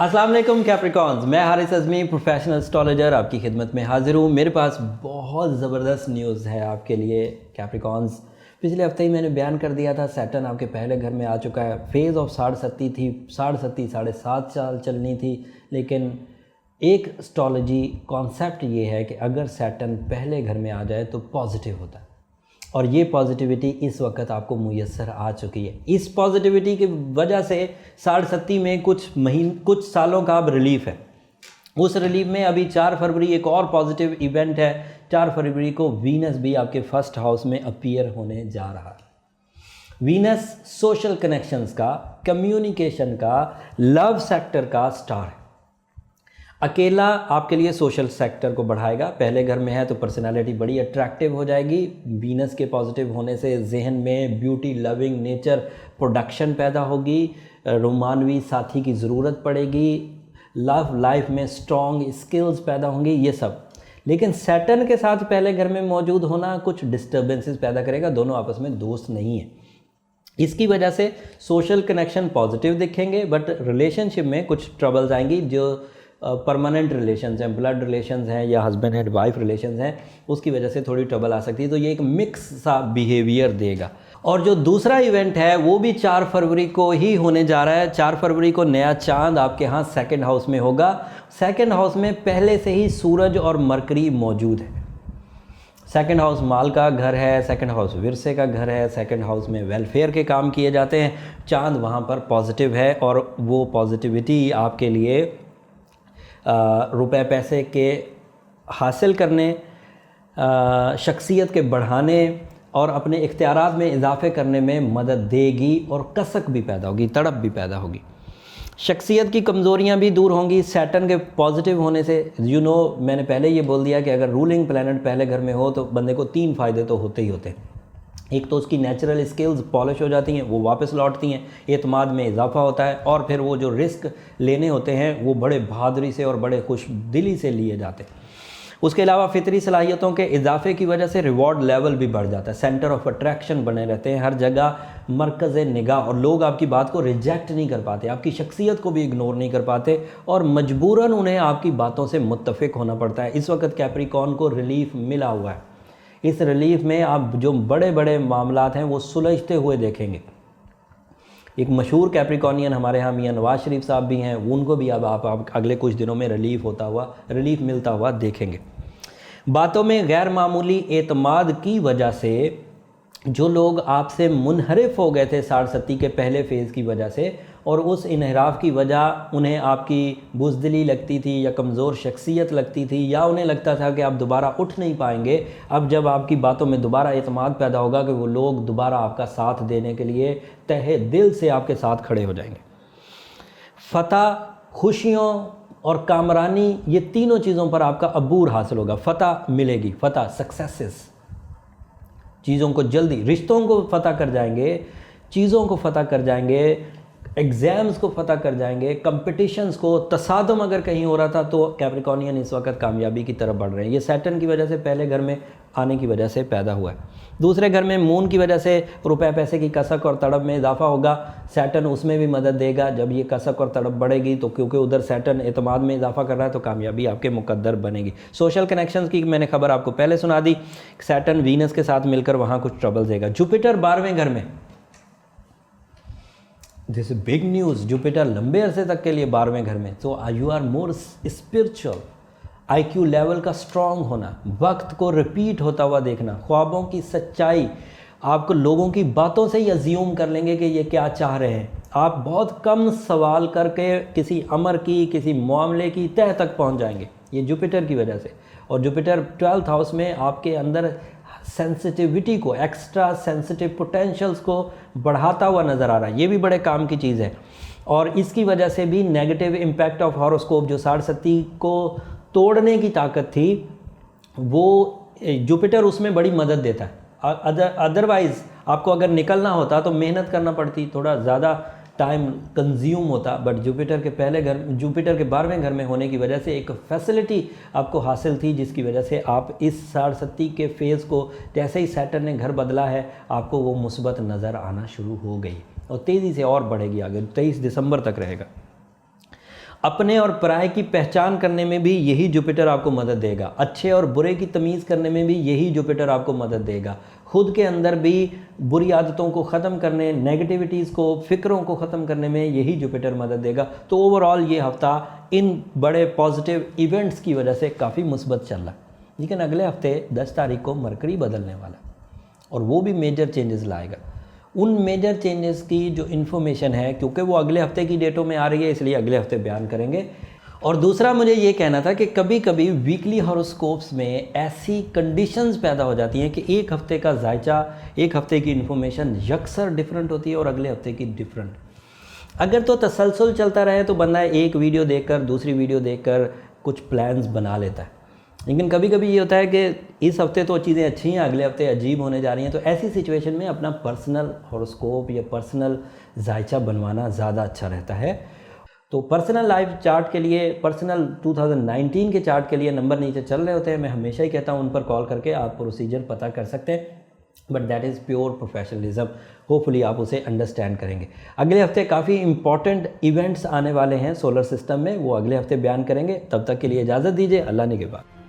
अस्सलाम वालेकुम कैप्रिकॉन्स, मैं हारिस अज़मी प्रोफेशनल एस्ट्रोलॉजर आपकी खिदमत में हाजिर हूँ। मेरे पास बहुत ज़बरदस्त न्यूज़ है आपके लिए कैप्रिकॉन्स। पिछले हफ्ते ही मैंने बयान कर दिया था सैटर्न आपके पहले घर में आ चुका है। फेज़ ऑफ 7.5 थी, 7.5 साल चलनी थी, लेकिन एक एस्ट्रोलॉजी कॉन्सेप्ट ये है कि अगर सैटर्न पहले घर में आ जाए तो पॉजिटिव होता है, और ये पॉजिटिविटी इस वक्त आपको मुयस्सर आ चुकी है। इस पॉजिटिविटी की वजह से 7.5 में कुछ सालों का अब रिलीफ है। उस रिलीफ में अभी 4 फरवरी एक और पॉजिटिव इवेंट है। 4 फरवरी को वीनस भी आपके फर्स्ट हाउस में अपीयर होने जा रहा है। वीनस सोशल कनेक्शंस का, कम्युनिकेशन का, लव सेक्टर का स्टार है। अकेला आपके लिए सोशल सेक्टर को बढ़ाएगा। पहले घर में है तो पर्सनालिटी बड़ी अट्रैक्टिव हो जाएगी। वीनस के पॉजिटिव होने से जहन में ब्यूटी लविंग नेचर प्रोडक्शन पैदा होगी, रोमानवी साथी की ज़रूरत पड़ेगी, लव लाइफ में स्ट्रॉन्ग स्किल्स पैदा होंगी, ये सब। लेकिन सैटर्न के साथ पहले घर में मौजूद होना कुछ डिस्टर्बेंसेस पैदा करेगा। दोनों आपस में दोस्त नहीं है। इसकी वजह से सोशल कनेक्शन पॉजिटिव दिखेंगे, बट रिलेशनशिप में कुछ ट्रबल्स आएंगी। जो परमानेंट रिलेशंस हैं, ब्लड रिलेशंस हैं या हस्बैंड एंड वाइफ रिलेशंस हैं, उसकी वजह से थोड़ी ट्रबल आ सकती है। तो ये एक मिक्स सा बिहेवियर देगा। और जो दूसरा इवेंट है वो भी 4 फरवरी को ही होने जा रहा है। 4 फरवरी को नया चांद आपके यहाँ सेकंड हाउस में होगा। सेकंड हाउस में पहले से ही सूरज और मरकरी मौजूद है। सेकंड हाउस माल का घर है, सेकंड हाउस विरसे का घर है, सेकंड हाउस में वेलफेयर के काम किए जाते हैं। चांद वहाँ पर पॉजिटिव है और वो पॉजिटिविटी आपके लिए रुपए पैसे के हासिल करने, शख्सियत के बढ़ाने और अपने इख्तियारात में इजाफे करने में मदद देगी, और कसक भी पैदा होगी, तड़प भी पैदा होगी। शख्सियत की कमज़ोरियां भी दूर होंगी सैटर्न के पॉजिटिव होने से। मैंने पहले ये बोल दिया कि अगर रूलिंग प्लैनेट पहले घर में हो तो बंदे को 3 फ़ायदे तो होते ही होते हैं। एक तो उसकी नेचुरल स्किल्स पॉलिश हो जाती हैं, वो वापस लौटती हैं, एतमाद में इजाफा होता है, और फिर वो जो रिस्क लेने होते हैं वो बड़े बहादुरी से और बड़े खुश दिली से लिए जाते हैं। उसके अलावा फितरी सलाहियतों के इजाफे की वजह से रिवॉर्ड लेवल भी बढ़ जाता है। सेंटर ऑफ अट्रैक्शन बने रहते हैं हर जगह, मरकज़ निगाह, और लोग आपकी बात को रिजेक्ट नहीं कर पाते, आपकी शख्सियत को भी इग्नोर नहीं कर पाते, और मजबूरन उन्हें आपकी बातों से मुत्तफ़िक होना पड़ता है। इस वक्त कैप्रिकॉर्न को रिलीफ मिला हुआ है। इस रिलीफ में आप जो बड़े बड़े मामलात हैं वो सुलझते हुए देखेंगे। एक मशहूर कैप्रिकॉर्नियन हमारे यहाँ मियाँ नवाज शरीफ साहब भी हैं, उनको भी अब आप अगले कुछ दिनों में रिलीफ मिलता हुआ देखेंगे। बातों में गैर मामूली एतमाद की वजह से जो लोग आपसे मुनहरिफ हो गए थे 7.5 के पहले फेज़ की वजह से, और उस इनहराफ की वजह उन्हें आपकी बुज़दिली लगती थी या कमज़ोर शख्सियत लगती थी, या उन्हें लगता था कि आप दोबारा उठ नहीं पाएंगे, अब जब आपकी बातों में दोबारा एतमाद पैदा होगा कि वो लोग दोबारा आपका साथ देने के लिए तहे दिल से आपके साथ खड़े हो जाएंगे। फ़तह, खुशियों और कामरानी, ये तीनों चीज़ों पर आपका अबूर हासिल होगा। फ़तह मिलेगी, फ़तह सक्सेसेस, चीज़ों को जल्दी, रिश्तों को फ़तह कर जाएंगे, चीज़ों को फ़तह कर जाएंगे, एग्ज़ाम्स को फ़तह कर जाएंगे, कंपटीशंस को। तसादम अगर कहीं हो रहा था तो कैप्रिकॉर्नियन इस वक्त कामयाबी की तरफ बढ़ रहे हैं। ये सैटर्न की वजह से पहले घर में आने की वजह से पैदा हुआ है। दूसरे घर में मून की वजह से रुपए पैसे की कसक और तड़प में इजाफा होगा। सैटर्न उसमें भी मदद देगा। जब ये कसक और तड़प बढ़ेगी तो क्योंकि उधर सैटर्न एतमाद में इजाफा कर रहा है तो कामयाबी आपके मुकद्दर बनेगी। सोशल कनेक्शंस की मैंने खबर आपको पहले सुना दी। सैटर्न वीनस के साथ मिलकर वहाँ कुछ ट्रबल देगा। जुपिटर 12वें घर में, दिस बिग न्यूज़। जुपिटर लंबे अरसे तक के लिए 12वें घर में, तो you are more spiritual. IQ level का स्ट्रॉन्ग होना, वक्त को रिपीट होता हुआ देखना, ख्वाबों की सच्चाई, आपको लोगों की बातों से ही अज्यूम कर लेंगे कि ये क्या चाह रहे हैं। आप बहुत कम सवाल करके किसी अमर की, किसी मामले की तह तक पहुंच जाएंगे, ये जुपिटर की वजह से। और जुपिटर 12th हाउस में आपके अंदर सेंसिटिविटी को, एक्स्ट्रा सेंसिटिव पोटेंशियल्स को बढ़ाता हुआ नज़र आ रहा है। ये भी बड़े काम की चीज़ है। और इसकी वजह से भी नेगेटिव इम्पैक्ट ऑफ हॉरोस्कोप, जो 7.5 को तोड़ने की ताकत थी, वो जुपिटर उसमें बड़ी मदद देता है। अदरवाइज़ आपको अगर निकलना होता तो मेहनत करना पड़ती, थोड़ा ज़्यादा टाइम कंज्यूम होता। बट जुपिटर के 12वें घर में होने की वजह से एक फैसिलिटी आपको हासिल थी, जिसकी वजह से आप इस 7.5 के फेज़ को, जैसे ही सैटर्न ने घर बदला है, आपको वो मुस्बत नज़र आना शुरू हो गई और तेज़ी से और बढ़ेगी आगे, 23 दिसंबर तक रहेगा। अपने और पराये की पहचान करने में भी यही जुपिटर आपको मदद देगा। अच्छे और बुरे की तमीज़ करने में भी यही जुपिटर आपको मदद देगा। खुद के अंदर भी बुरी आदतों को ख़त्म करने, नेगेटिविटीज़ को, फ़िक्रों को ख़त्म करने में यही जुपिटर मदद देगा। तो ओवरऑल ये हफ़्ता इन बड़े पॉजिटिव इवेंट्स की वजह से काफ़ी मुस्बत चल रहा है। लेकिन अगले हफ्ते 10 तारीख को मरकरी बदलने वाला और वो भी मेजर चेंजेस लाएगा। उन मेजर चेंजेस की जो इन्फॉर्मेशन है, क्योंकि वो अगले हफ्ते की डेटों में आ रही है, इसलिए अगले हफ्ते बयान करेंगे। और दूसरा मुझे ये कहना था कि कभी कभी वीकली हॉरोस्कोप्स में ऐसी कंडीशंस पैदा हो जाती हैं कि एक हफ्ते का जायचा, एक हफ्ते की इन्फॉर्मेशन यकसर डिफरेंट होती है और अगले हफ्ते की डिफरेंट। अगर तो तसलसल चलता रहे तो बंदा एक वीडियो देखकर, दूसरी वीडियो देखकर कुछ प्लान्स बना लेता है। लेकिन कभी कभी ये होता है कि इस हफ्ते तो चीज़ें अच्छी हैं, अगले हफ्ते अजीब होने जा रही हैं। तो ऐसी सिचुएशन में अपना पर्सनल हॉरोस्कोप या पर्सनल जायचा बनवाना ज़्यादा अच्छा रहता है। तो पर्सनल लाइफ चार्ट के लिए, पर्सनल 2019 के चार्ट के लिए नंबर नीचे चल रहे होते हैं। मैं हमेशा ही कहता हूँ उन पर कॉल करके आप प्रोसीजर पता कर सकते हैं, but that is pure professionalism. Hopefully आप उसे अंडरस्टैंड करेंगे। अगले हफ्ते काफ़ी इंपॉर्टेंट इवेंट्स आने वाले हैं सोलर सिस्टम में, वो अगले हफ्ते बयान करेंगे। तब तक के लिए इजाज़त दीजिए। अल्लाह ने के बाद।